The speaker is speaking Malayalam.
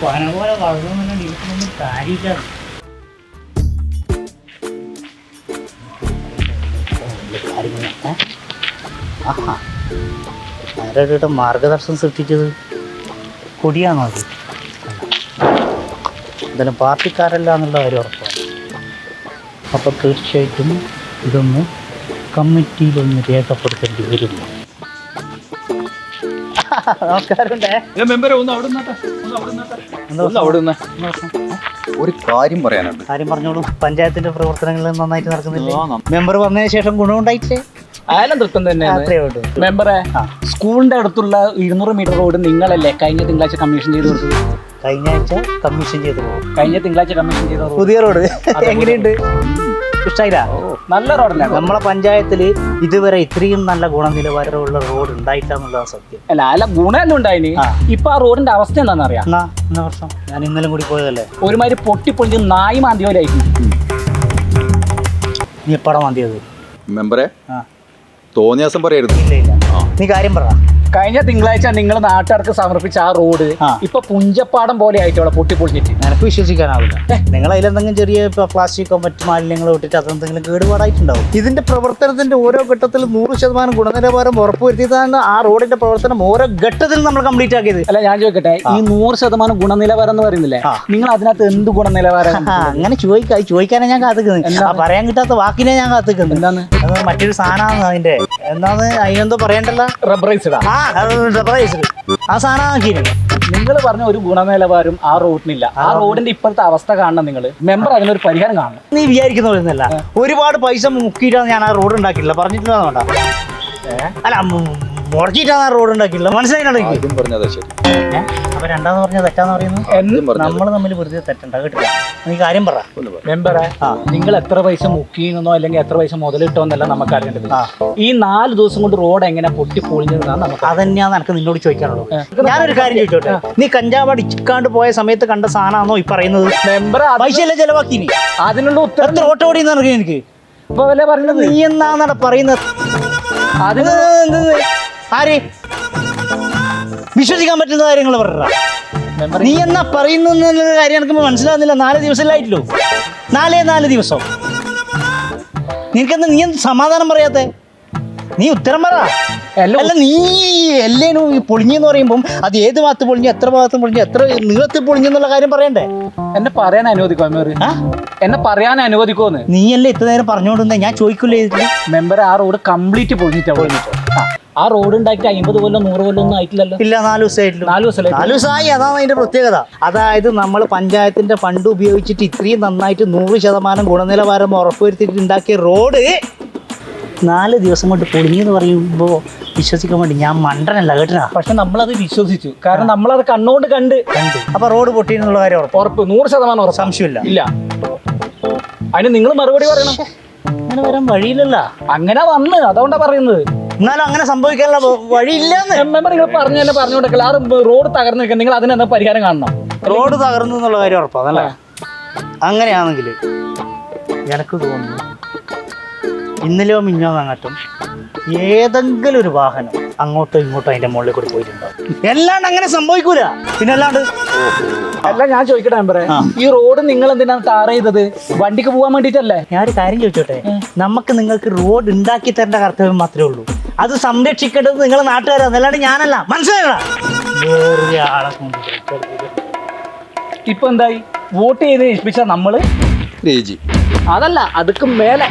പനപോലെ വളർന്നു ഡീസൊന്നും കാര്യമില്ല. ആരുടെ മാർഗദർശനം സൃഷ്ടിച്ചത് കൊടിയാണോ അത്? എന്തായാലും പാർട്ടിക്കാരല്ല എന്നുള്ള കാര്യം ഉറപ്പാണ്. അപ്പോൾ തീർച്ചയായിട്ടും ഇതൊന്ന് കമ്മിറ്റിയിലൊന്ന് രേഖപ്പെടുത്തേണ്ടി വരുന്നു. ഒരു കാര്യം പറയാനുണ്ട്. കാര്യം പറഞ്ഞോളൂ. പഞ്ചായത്തിന്റെ പ്രവർത്തനങ്ങൾ നന്നായിട്ട് നടക്കുന്നില്ല. മെമ്പർ വന്നതിന് ശേഷം ഗുണമുണ്ടായിട്ടില്ലേ? ആയാലും തൃപ്തം തന്നെ മെമ്പറെ. സ്കൂളിന്റെ അടുത്തുള്ള 200 മീറ്റർ റോഡ് നിങ്ങളല്ലേ കഴിഞ്ഞ തിങ്കളാഴ്ച കമ്മീഷൻ ചെയ്ത് കൊടുത്തത്? കഴിഞ്ഞ ആഴ്ച കമ്മീഷൻ ചെയ്ത റോഡ്, കഴിഞ്ഞ തിങ്കളാഴ്ച കമ്മീഷൻ ചെയ്ത പുതിയ റോഡ് എങ്ങനെയുണ്ട്? ഇഷ്ടായില്ല? നല്ല റോഡല്ലേ? നമ്മളെ പഞ്ചായത്തിൽ ഇതുവരെ ഇത്രയും നല്ല ഗുണനിലവാരമുള്ള റോഡ് ഉണ്ടായിട്ടാന്നുള്ളതാണ് സത്യം. അല്ല അല്ല ഗുണമെല്ലാം ഉണ്ടായിന്. ഇപ്പൊ ആ റോഡിന്റെ അവസ്ഥ എന്താണെന്ന് അറിയാം. എന്നാ വർഷം ഞാൻ ഇന്നലെ കൂടി പോയതല്ലേ? ഒരുമാതിരി പൊട്ടിപ്പൊളിഞ്ഞ് നായി മാന്തി പോലെ ആയിരുന്നു. നീ എപ്പോഴാ മാന്തിയത്? മെമ്പറെ തോന്നിയ ദിവസം പറയരുത്. ഇല്ല ഇല്ല, നീ കാര്യം പറ. കഴിഞ്ഞ തിങ്കളാഴ്ച നിങ്ങൾ നാട്ടുകാർക്ക് സമർപ്പിച്ച ആ റോഡ് ഇപ്പൊ പുഞ്ചപ്പാടം പോലെ ആയിട്ടോളെ പൊട്ടിപ്പൊളിഞ്ഞിട്ട്. എനിക്ക് വിശ്വസിക്കാനാവില്ല. നിങ്ങൾ അതിലെന്തെങ്കിലും ചെറിയ പ്ലാസ്റ്റിക്കോ മറ്റു മാലിന്യങ്ങളോ ഇട്ടിട്ട് അതെന്തെങ്കിലും കേടുപാടായിട്ടുണ്ടാവും. ഇതിന്റെ പ്രവർത്തനത്തിന്റെ ഓരോ ഘട്ടത്തിലും 100% ഗുണനിലവാരം ഉറപ്പുവരുത്തിയതാണ് ആ റോഡിന്റെ പ്രവർത്തനം ഓരോ ഘട്ടത്തിൽ നമ്മൾ കംപ്ലീറ്റ് ആക്കിയത്. അല്ല ഞാൻ ചോദിക്കട്ടെ, ഈ 100% ഗുണനിലവാരം എന്ന് പറയുന്നില്ലേ, നിങ്ങൾ അതിനകത്ത് എന്ത് ഗുണനിലവാരം? അങ്ങനെ ചോദിക്കാനാണ് ഞാൻ കാത്തിക്കുന്നത്. പറയാൻ കിട്ടാത്ത വാക്കിനെ ഞാൻ കാത്തിക്കുന്നത്. എന്താണ്? മറ്റൊരു സാധനമാണ് അതിന്റെ. എന്താണ് അതിനെന്തോ പറയണ്ടല്ലോ? റബ്ബറൈസ്ഡാ. ആ സാധനം നിങ്ങൾ പറഞ്ഞ ഒരു ഗുണനിലവാരം ആ റോഡിനില്ല. ആ റോഡിന്റെ ഇപ്പോഴത്തെ അവസ്ഥ കാണണം നിങ്ങൾ. മെമ്പർ അതിനൊരു പരിഹാരം കാണണം. നീ വിചാരിക്കുന്ന പോലെയൊന്നുമല്ല. ഒരുപാട് പൈസ മുക്കിയിട്ടാണ് ഞാൻ ആ റോഡ് ഉണ്ടാക്കിയില്ല. പറഞ്ഞിട്ടില്ല വേണ്ട. അല്ല മുടക്കിയിട്ടാണ് ആ റോഡ് ഉണ്ടാക്കിയില്ല. മനസ്സിലായിട്ടുണ്ടെങ്കിൽ പറഞ്ഞതാ ശരി. അപ്പൊ രണ്ടാന്ന് പറഞ്ഞാൽ തെറ്റാന്ന് പറയുന്നത് നമ്മൾ തമ്മിൽ വെറുതെ തെറ്റണ്ട കേട്ടില്ല. നീ കാര്യം പറ മെമ്പറെ. നിങ്ങൾ എത്ര പൈസ മുക്കിയെന്നോ അല്ലെങ്കിൽ എത്ര പൈസ മുതലിട്ടോ എന്നല്ല നമുക്ക് അറിയേണ്ടത്. ഈ 4 ദിവസം കൊണ്ട് റോഡ് എങ്ങനെ പൊട്ടിപ്പൊളിഞ്ഞതാണ് നമുക്ക്. അതന്നെയാണ് എനിക്ക് നിന്നോട് ചോദിക്കാനുള്ളൂ. ഞാനൊരു കാര്യം ചോദിച്ചോട്ടെ, നീ കഞ്ചാവ് അടിച്ചിക്കാണ്ട് പോയ സമയത്ത് കണ്ട സാധനമാണോ ഈ പറയുന്നത്? മെമ്പർ പൈസ എല്ലാം ചെലവാക്കി. അതിനുള്ള ഉത്തരം എത്ര ഓട്ടോ ഓടിയെന്ന് അറിയാം എനിക്ക്. ഇപ്പൊ വല്ല പറയുന്നത് നീ എന്നാണ് പറയുന്നത്? അതിന് ആര് വിശ്വസിക്കാൻ പറ്റുന്ന കാര്യങ്ങൾ പറഞ്ഞ നീ എന്നാ പറയുന്ന കാര്യം എനിക്ക് മനസ്സിലാകുന്നില്ല. 4 ദിവസമല്ലായിട്ടല്ലോ. 4 ദിവസം നിനക്കെന്താ? നീ എന്ത് സമാധാനം പറയാത്തെ? നീ ഉത്തരം പറ. അല്ല നീ എല്ലേനും ഈ പൊളിഞ്ഞെന്ന് പറയുമ്പം അത് ഏത് ഭാഗത്ത് പൊളിഞ്ഞു, എത്ര ഭാഗത്ത് പൊളിഞ്ഞു, എത്ര നീളത്തിൽ പൊളിഞ്ഞെന്നുള്ള കാര്യം പറയണ്ടേ? എന്നെ പറയാൻ അനുവദിക്കോ മെമ്പർ? എന്നെ പറയാൻ അനുവദിക്കോന്ന്? നീയല്ലേ ഇത്ര നേരം പറഞ്ഞുകൊണ്ടിരുന്നേ? ഞാൻ ചോദിക്കൂലേ മെമ്പർ? ആ റോഡ് കംപ്ലീറ്റ് പൊളിഞ്ഞിട്ടോ? ആ റോഡ് ഉണ്ടാക്കിയിട്ട് 50 കൊല്ലം 100 കൊല്ലം ഒന്നും ആയിട്ടില്ലല്ലോ. ഇല്ല, 4 ദിവസമായിട്ടില്ല. 4 ദിവസമായി. അതാണ് അതിന്റെ പ്രത്യേകത. അതായത് നമ്മൾ പഞ്ചായത്തിന്റെ ഫണ്ട് ഉപയോഗിച്ചിട്ട് ഇത്രയും നന്നായിട്ട് 100% ഗുണനിലവാരം ഉറപ്പുവരുത്തിയിട്ട് ഉണ്ടാക്കിയ റോഡ് 4 ദിവസം കൊണ്ട് പൊളിഞ്ഞെന്ന് പറയുമ്പോൾ വിശ്വസിക്കാൻ വേണ്ടി ഞാൻ മണ്ടനല്ല കേട്ടാ. പക്ഷെ നമ്മളത് വിശ്വസിച്ചു. കാരണം നമ്മളത് കണ്ണുകൊണ്ട് കണ്ട്. അപ്പൊ റോഡ് പൊട്ടിയെന്നുള്ള കാര്യം ഉറപ്പ് 100% ഉറപ്പ്. സംശയമില്ല. ഇല്ല. അതിന് നിങ്ങൾ മറുപടി പറയണം. അങ്ങനെ വരാൻ വഴിയില്ലല്ല. അങ്ങനെ വന്ന് അതുകൊണ്ടാ പറയുന്നത്. എന്നാലും അങ്ങനെ സംഭവിക്കാനുള്ള വഴിയില്ലെന്ന് മെമ്പർ നിങ്ങൾ പറഞ്ഞുകൊണ്ടൊക്കെ. ആ റോഡ് തകർന്നിരിക്കുക, നിങ്ങൾ അതിനെന്താ പരിഹാരം കാണണം. റോഡ് തകർന്നു എന്നുള്ള കാര്യം ഉറപ്പാണല്ലേ? അങ്ങനെയാണെങ്കിൽ എനിക്ക് തോന്നുന്നു ഇന്നലെയോ മിഞ്ഞോ അങ്ങോട്ടും ഏതെങ്കിലും ഒരു വാഹനം അങ്ങോട്ടോ ഇങ്ങോട്ടോ അതിന്റെ മുകളിൽ കൂടി പോയിട്ടുണ്ടാവും. എല്ലാണ്ട് അങ്ങനെ സംഭവിക്കൂല. പിന്നെ അല്ലാണ്ട് അല്ല ഞാൻ ചോദിക്കട്ടെ മെമ്പറെ, ഈ റോഡ് നിങ്ങൾ എന്തിനാണ് ടാർ ചെയ്തത്? വണ്ടിക്ക് പോകാൻ വേണ്ടിട്ടല്ലേ? ഞാനൊരു കാര്യം ചോദിച്ചോട്ടെ, നിങ്ങൾക്ക് റോഡ് ഉണ്ടാക്കി തരേണ്ട കർത്തവ്യം മാത്രമേ ഉള്ളൂ. അത് സംരക്ഷിക്കേണ്ടത് നിങ്ങൾ നാട്ടുകാരാണ്, അല്ലാണ്ട് ഞാനല്ല. മനസ്സിലായടാ? ഇപ്പൊ എന്തായി? വോട്ട് ചെയ്ത് ഏൽപ്പിച്ച നമ്മള് രേജി അതല്ല, അതുക്കും മേലെ